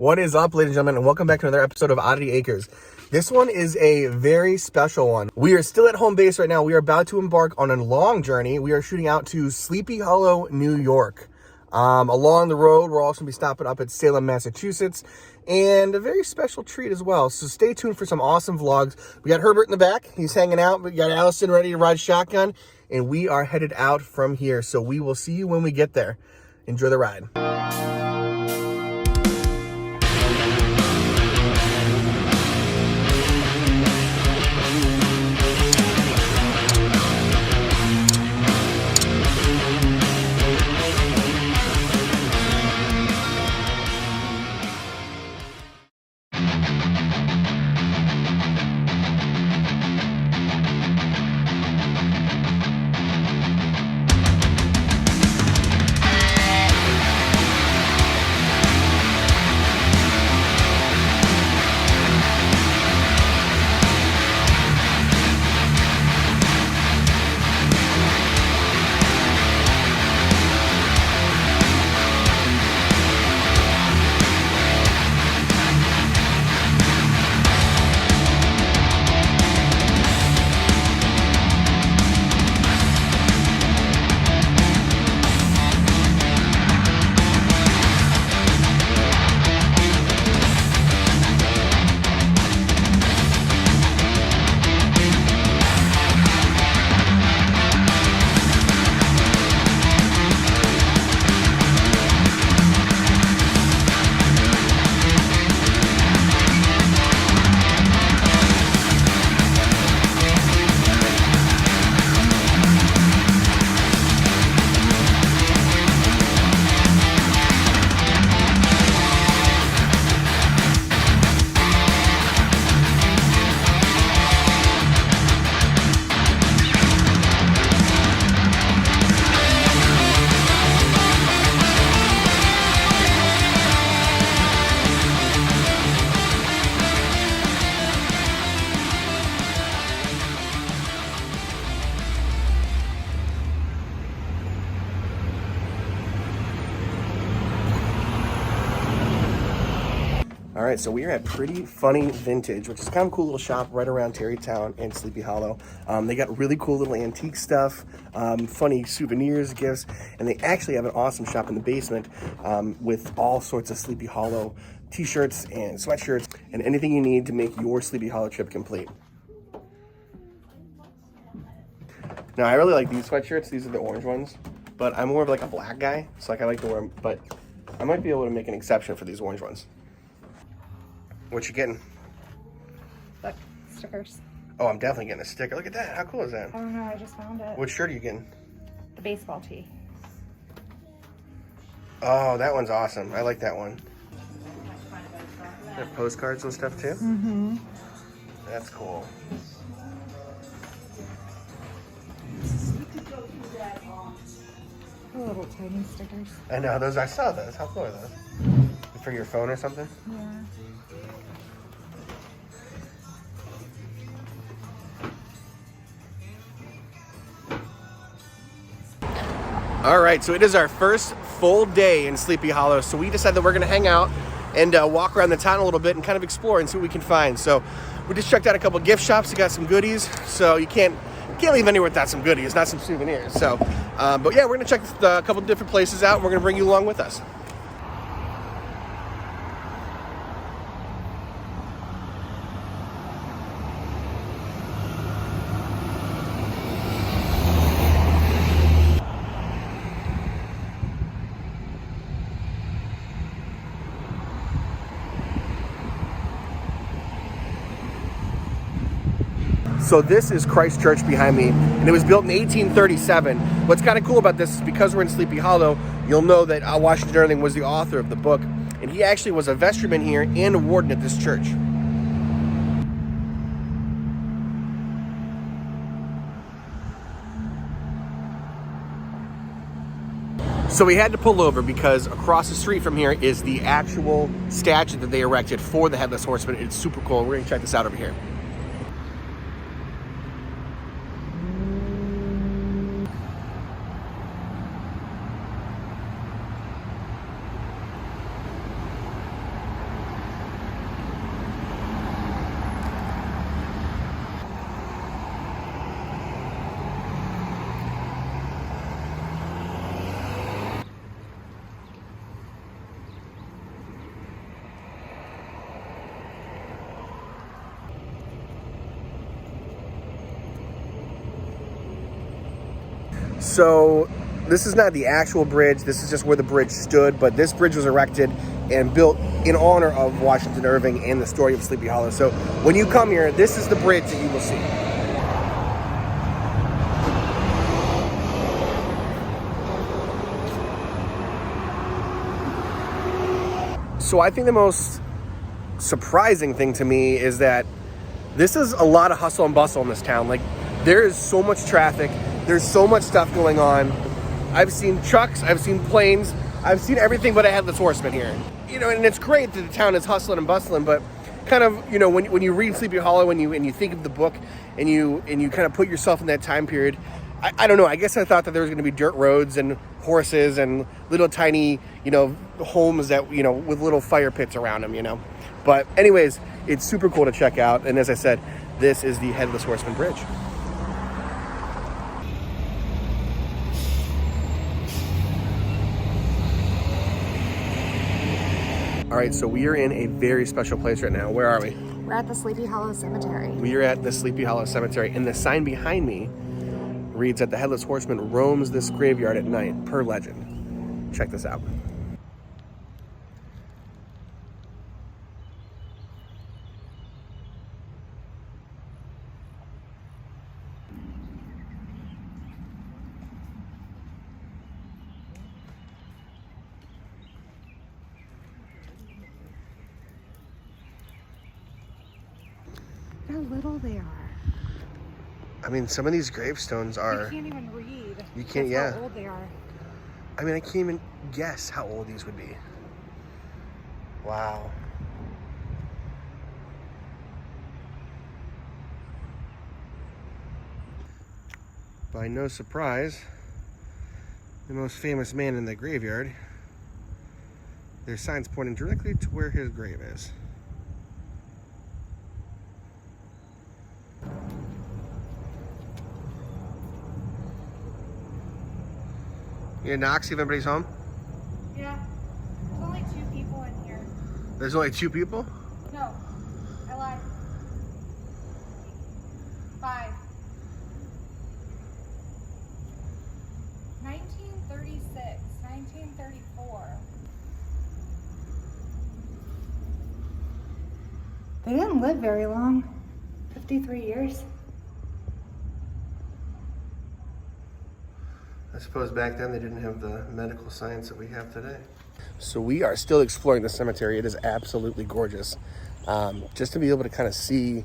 What is up, ladies and gentlemen, and welcome back to another episode of Oddity Acres. This one is a very special one. We are still at home base right now. We are about to embark on a long journey. We are shooting out to Sleepy Hollow, New York. Along the road, we're also going to be stopping up at Salem, Massachusetts, and a very special treat as well. So stay tuned for some awesome vlogs. We got Herbert in the back. He's hanging out. We got Allison ready to ride shotgun, and we are headed out from here. So we will see you when we get there. Enjoy the ride. All right, so we are at Pretty Funny Vintage, which is kind of a cool little shop right around Tarrytown and Sleepy Hollow. They got really cool little antique stuff, funny souvenirs, gifts, and they actually have an awesome shop in the basement with all sorts of Sleepy Hollow t-shirts and sweatshirts and anything you need to make your Sleepy Hollow trip complete. Now, I really like these sweatshirts. These are the orange ones, but I'm more of like a black guy, so like I like to wear them, but I might be able to make an exception for these orange ones. What you getting? Look, stickers. Oh, I'm definitely getting a sticker. Look at that. How cool is that? I don't know, I just found it. What shirt are you getting? The baseball tee. Oh, that one's awesome. I like that one. They have postcards and stuff too? Mm-hmm. That's cool. The little tiny stickers. I know, those. I saw those. How cool are those? For your phone or something? Yeah. All right, so it is our first full day in Sleepy Hollow. So we decided that we're going to hang out and walk around the town a little bit and kind of explore and see what we can find. So we just checked out a couple gift shops. We got some goodies. So you can't leave anywhere without some goodies, not some souvenirs. So, but yeah, we're going to check a couple different places out, and we're going to bring you along with us. So this is Christ Church behind me, and it was built in 1837. What's kind of cool about this is because we're in Sleepy Hollow, you'll know that Washington Irving was the author of the book, and he actually was a vestryman here and a warden at this church. So we had to pull over because across the street from here is the actual statue that they erected for the Headless Horseman. It's super cool. We're going to check this out over here. So this is not the actual bridge. This is just where the bridge stood, but this bridge was erected and built in honor of Washington Irving and the story of Sleepy Hollow. So when you come here, this is the bridge that you will see. So I think the most surprising thing to me is that this is a lot of hustle and bustle in this town. Like, there is so much traffic. There's so much stuff going on. I've seen trucks, I've seen planes, I've seen everything but a Headless Horseman here. You know, and it's great that the town is hustling and bustling, but kind of, you know, when you read Sleepy Hollow and you think of the book and you kind of put yourself in that time period, I don't know, I guess I thought that there was going to be dirt roads and horses and little tiny, you know, homes that, you know, with little fire pits around them, you know. But anyways, it's super cool to check out. And as I said, this is the Headless Horseman Bridge. All right, so we are in a very special place right now. Where are we? We're at the Sleepy Hollow Cemetery. We are at the Sleepy Hollow Cemetery, and the sign behind me reads that the Headless Horseman roams this graveyard at night, per legend. Check this out. How little they are. I mean, some of these gravestones are... You can't even read. You can't, That's yeah. how old they are. I mean, I can't even guess how old these would be. Wow. By no surprise, the most famous man in the graveyard, there's signs pointing directly to where his grave is. You gonna knock, see if anybody's home? Yeah. There's only 2 people in here. There's only 2 people? No. I lied. 5. 1936. 1934. They didn't live very long. 53 years. I suppose back then they didn't have the medical science that we have today. So we are still exploring the cemetery. It is absolutely gorgeous. Just to be able to kind of see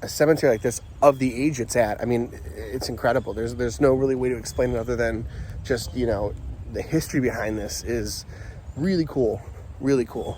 a cemetery like this of the age it's at. I mean, it's incredible. There's no really way to explain it other than just, you know, the history behind this is really cool. Really cool.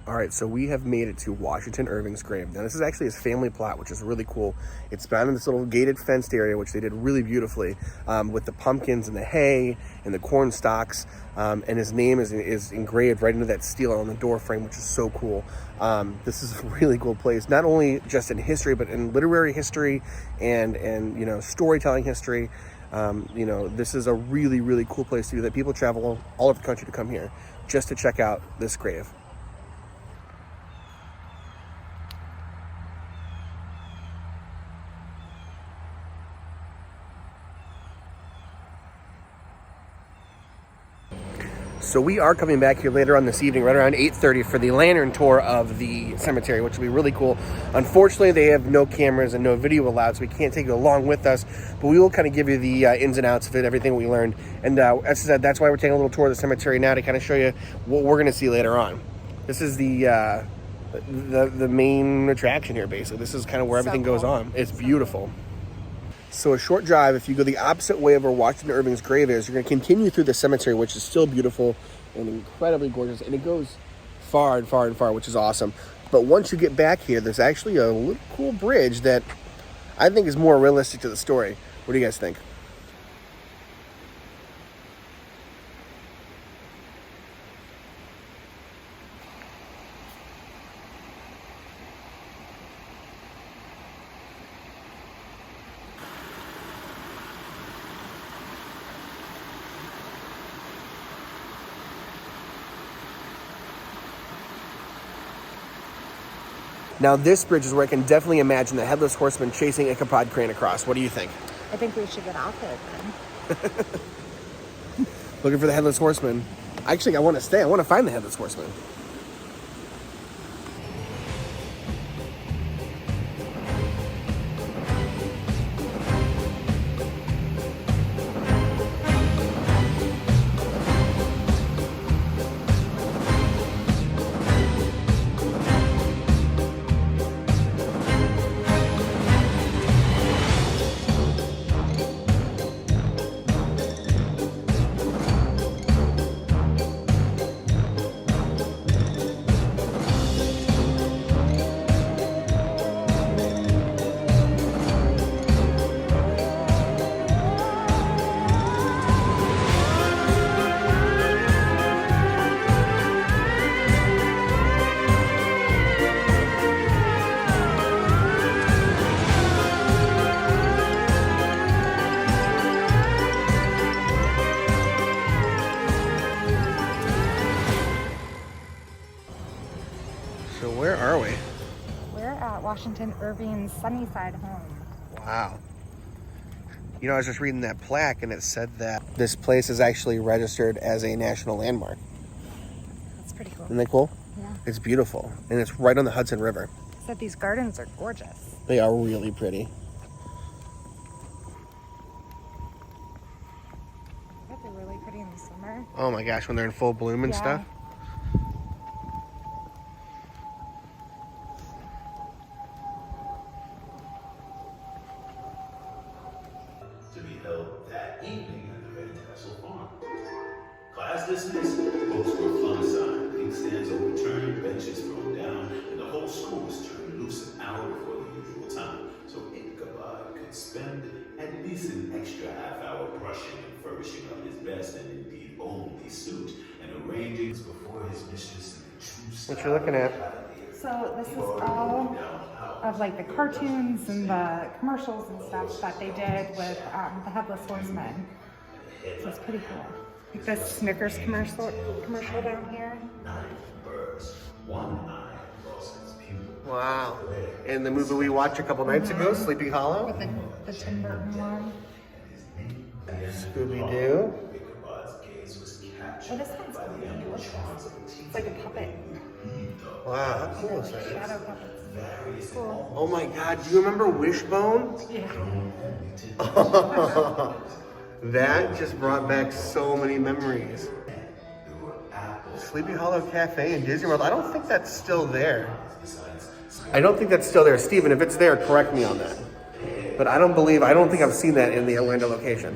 All right, so we have made it to Washington Irving's grave. Now, this is actually his family plot, which is really cool. It's found in this little gated fenced area, which they did really beautifully, with the pumpkins and the hay and the corn stalks. And his name is engraved right into that steel on the door frame, which is so cool. This is a really cool place, not only just in history, but in literary history and you know, storytelling history. You know, this is a really, really cool place to do that. People travel all over the country to come here just to check out this grave. So we are coming back here later on this evening, right around 8:30, for the lantern tour of the cemetery, which will be really cool. Unfortunately, they have no cameras and no video allowed, so we can't take you along with us, but we will kind of give you the ins and outs of it, everything we learned. And as I said, that's why we're taking a little tour of the cemetery now, to kind of show you what we're going to see later on. This is the main attraction here, basically. This is kind of where everything goes on. It's beautiful. So a short drive, if you go the opposite way of where Washington Irving's grave is, you're going to continue through the cemetery, which is still beautiful and incredibly gorgeous. And it goes far and far and far, which is awesome. But once you get back here, there's actually a little cool bridge that I think is more realistic to the story. What do you guys think? Now this bridge is where I can definitely imagine the Headless Horseman chasing Ichabod Crane across. What do you think? I think we should get off it then. Looking for the Headless Horseman. Actually, I want to stay. I want to find the Headless Horseman. So where are we? We're at Washington Irving's Sunnyside home. Wow. You know, I was just reading that plaque and it said that this place is actually registered as a national landmark. That's pretty cool. Isn't that cool? Yeah. It's beautiful. And it's right on the Hudson River. Except these gardens are gorgeous. They are really pretty. I bet they're really pretty in the summer. Oh my gosh, when they're in full bloom and Yeah. stuff. To be held that evening at the Van Tassel Farm. Class dismissed, books were flung aside, ink stands overturned, benches thrown down, and the whole school was turned loose an hour before the usual time, so Ichabod could spend at least an extra half hour brushing and furbishing up his best and indeed only suit, and arranging before his mistress in a true style. What you looking at? So this is all of like the cartoons and the commercials and stuff that they did with the Headless Horseman. So it's pretty cool. Like this Snickers commercial down here. 9 birds, 1 eye lost its pupil. Wow. And the movie we watched a couple nights ago, Sleepy Hollow. With the Tim Burton one. Scooby-Doo. Ichabod's gaze was captured Oh, this one's by the cool. ample Look at charms this. of a teen. It's like a puppet. Wow, how cool is that? Shadow puppets. Cool. Oh my god, do you remember Wishbone? Yeah. That just brought back so many memories. Sleepy Hollow Cafe in Disney World. I don't think that's still there. I don't think that's still there. Steven, if it's there, correct me on that. But I don't think I've seen that in the Orlando location.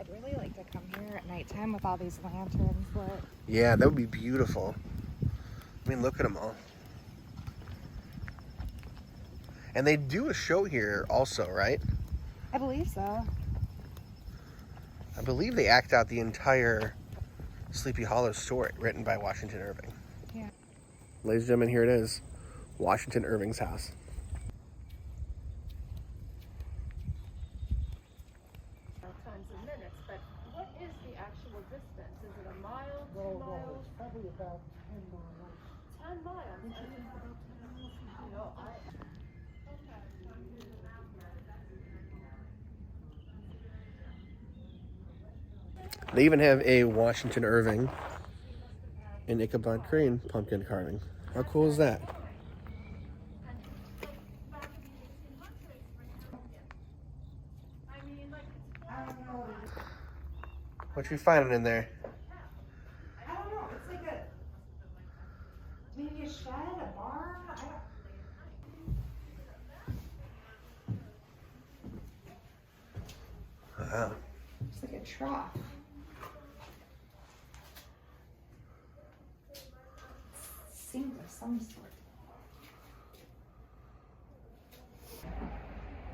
I'd really like to come here at nighttime with all these lanterns lit. Yeah, that would be beautiful. I mean, look at them all. And they do a show here also, right? I believe so. I believe they act out the entire Sleepy Hollow story written by Washington Irving. Yeah. Ladies and gentlemen, here it is. Washington Irving's house. Times in minutes, but what is the actual distance? Is it a mile, 2 miles? Probably about 10 miles. 10 miles. You know, They even have a Washington Irving and Ichabod Crane pumpkin carving. How cool is that? What you finding in there? I don't know. It's like maybe a shed, a barn. Wow. It's like a trough. Seems of some sort.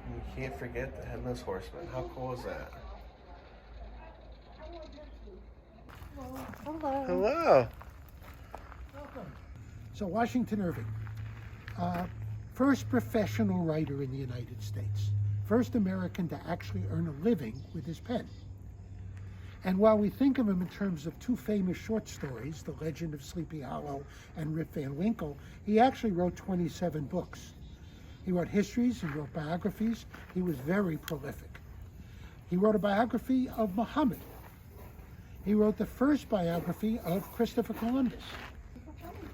You can't forget the Headless Horseman. How cool is that? Hello. Hello. Welcome. So Washington Irving. first professional writer in the United States, first American to actually earn a living with his pen. And while we think of him in terms of two famous short stories, The Legend of Sleepy Hollow and Rip Van Winkle, he actually wrote 27 books. He wrote histories, he wrote biographies, he was very prolific. He wrote a biography of Muhammad. He wrote the first biography of Christopher Columbus.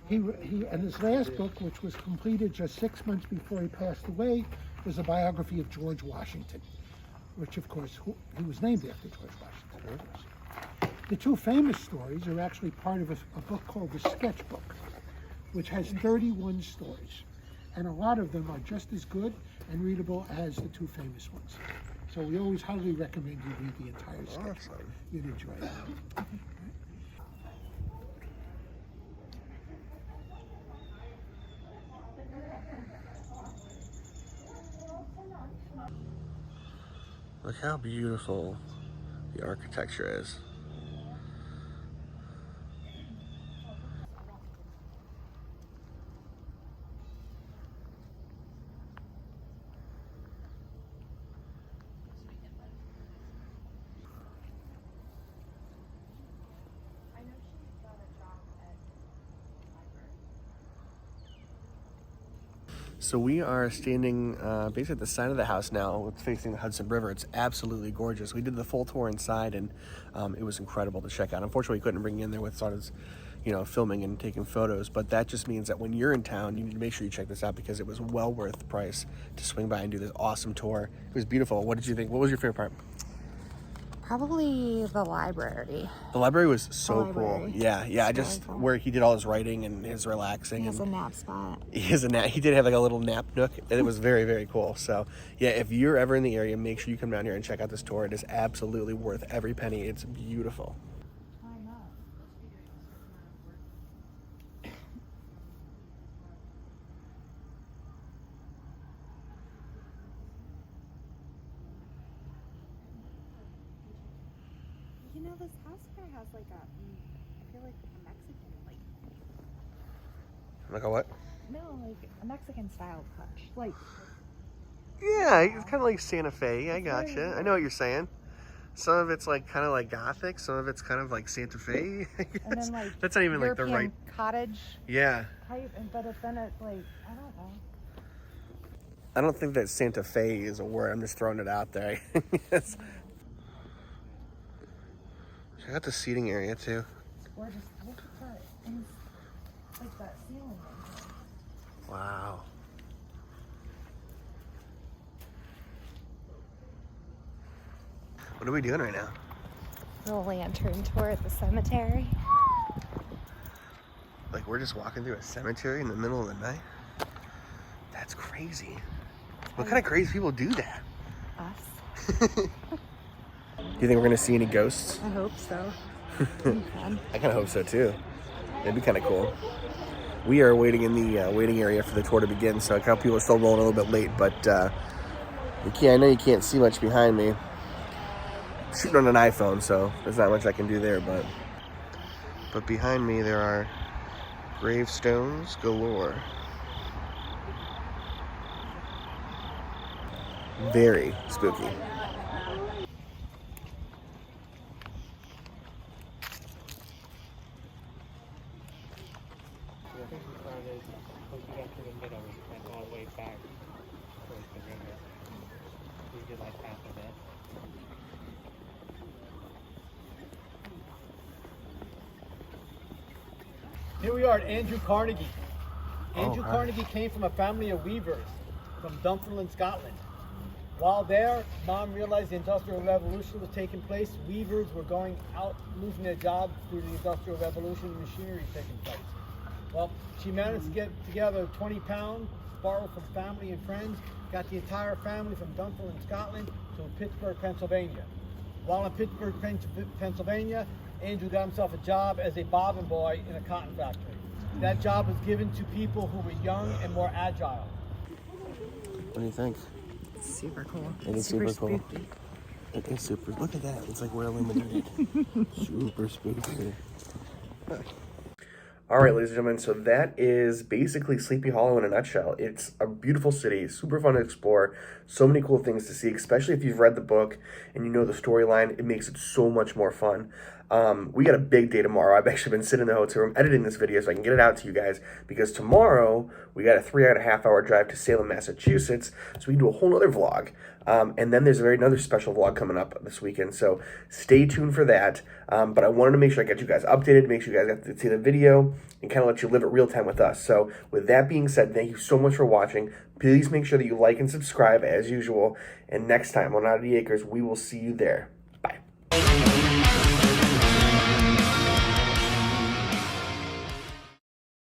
And his last book, which was completed just 6 months before he passed away, was a biography of George Washington, which of course, he was named after George Washington. The two famous stories are actually part of a book called The Sketchbook, which has 31 stories. And a lot of them are just as good and readable as the two famous ones. So we always highly recommend you read the entire sketchbook. You'd enjoy it. Look how beautiful the architecture is. So we are standing basically at the side of the house now, facing the Hudson River. It's absolutely gorgeous. We did the full tour inside, and it was incredible to check out. Unfortunately, we couldn't bring you in there with sort of, filming and taking photos, but that just means that when you're in town, you need to make sure you check this out because it was well worth the price to swing by and do this awesome tour. It was beautiful. What did you think? What was your favorite part? Probably the library. The library was so cool. Yeah, It's really cool. where he did all his writing and his relaxing. He has a nap spot. He did have like a little nap nook, and it was very, very cool. So yeah, if you're ever in the area, make sure you come down here and check out this tour. It is absolutely worth every penny. It's beautiful. You know, this house kind of has like I feel like a Mexican, Like a what? no, like a Mexican style touch. Like, Yeah, it's kind of like Santa Fe. I gotcha. I know what you're saying. Some of it's like kind of like Gothic. Some of it's kind of like Santa Fe. I guess. and then like That's not even European like the right. cottage Yeah. type, but if then it like, I don't know. I don't think that Santa Fe is a word. I'm just throwing it out there. Yes. Check out the seating area too. Or just look at that, like that ceiling. Wow. What are we doing right now? A lantern tour at the cemetery. Like we're just walking through a cemetery in the middle of the night? That's crazy. What kind of crazy people do that? Us. Do you think we're gonna see any ghosts? I hope so. I kind of hope so too. It'd be kind of cool. We are waiting in the waiting area for the tour to begin, so a couple people are still rolling a little bit late, but I know you can't see much behind me. I'm shooting on an iPhone, so there's not much I can do there, but behind me there are gravestones galore. Very spooky. Here we are at Andrew Carnegie. Andrew hi. Carnegie came from a family of weavers from Dunfermline, Scotland. While there, Mom realized the Industrial Revolution was taking place. Weavers were going out, losing their jobs through the Industrial Revolution and machinery taking place. Well, she managed to get together 20 pounds, borrowed from family and friends, got the entire family from Dunfermline, Scotland to Pittsburgh, Pennsylvania. While in Pittsburgh, Pennsylvania, Andrew got himself a job as a bobbin boy in a cotton factory. That job was given to people who were young and more agile. What do you think? Super cool. It is super cool. It is super. Look at that. It's like we're illuminated. Super spooky. All right, ladies and gentlemen, so that is basically Sleepy Hollow in a nutshell. It's a beautiful city, super fun to explore, so many cool things to see, especially if you've read the book and you know the storyline. It makes it so much more fun. We got a big day tomorrow. I've actually been sitting in the hotel room editing this video so I can get it out to you guys, because tomorrow we got a 3.5-hour drive to Salem, Massachusetts, so we can do a whole other vlog. And then there's another special vlog coming up this weekend, so stay tuned for that. But I wanted to make sure I got you guys updated, make sure you guys got to see the video, and kind of let you live it real time with us. So with that being said, thank you so much for watching. Please make sure that you like and subscribe as usual. And next time on Oddity Acres, we will see you there.